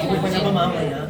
Hindi pa niya mamamaya.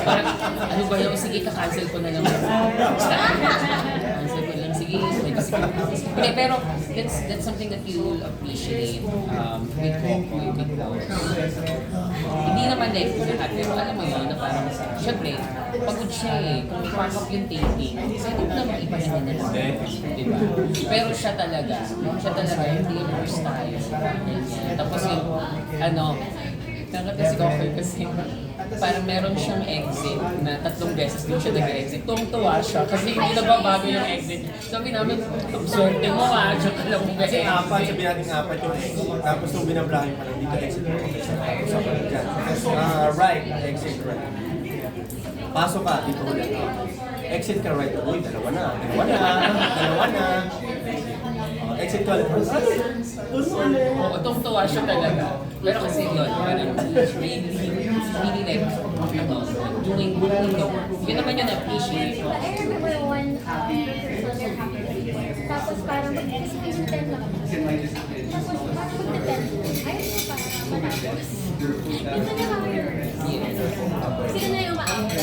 Parang, ano ba yun? Sige, ka-cancel ko na lang. Cancel ko lang. Sige, hindi, pero that's something that you will appreciate with Kokoy because hindi naman like lahat, pero alam mo yun, na parang, syempre, pagod siya eh. Kung i-park up yung taping, pwede mo naman ipahinga na lang. Diba? Pero siya talaga, hindi yung first tayo. Ganyan. Tapos yung, nakakasi ko kasi parang meron siyang exit na 3 beses din siya nag-exit. Tuwang-tuwa siya kasi hindi nagbabago yung exit. Sabi namin, ang swerte mo ha, siya ka lang Kasi mag-exit. sabi natin 4 yung exit. Tapos nung binabrahin pa lang dito, exit mo. Tapos ako na dyan. Right, exit right. Pasok ka, dito ulit. Exit ka right. Uy, dalawa na. Exit ka ulit. Oo, tuwang-tuwa siya talaga. Pero kasi yun, parang really like, doing the work. Yun naman yun appreciate ko. I remember one person happy. Tapos parang mag-participation time lang. Tapos mag-depend. Ayaw mo para matapos. Ito na kami. Sino na yung ma-out?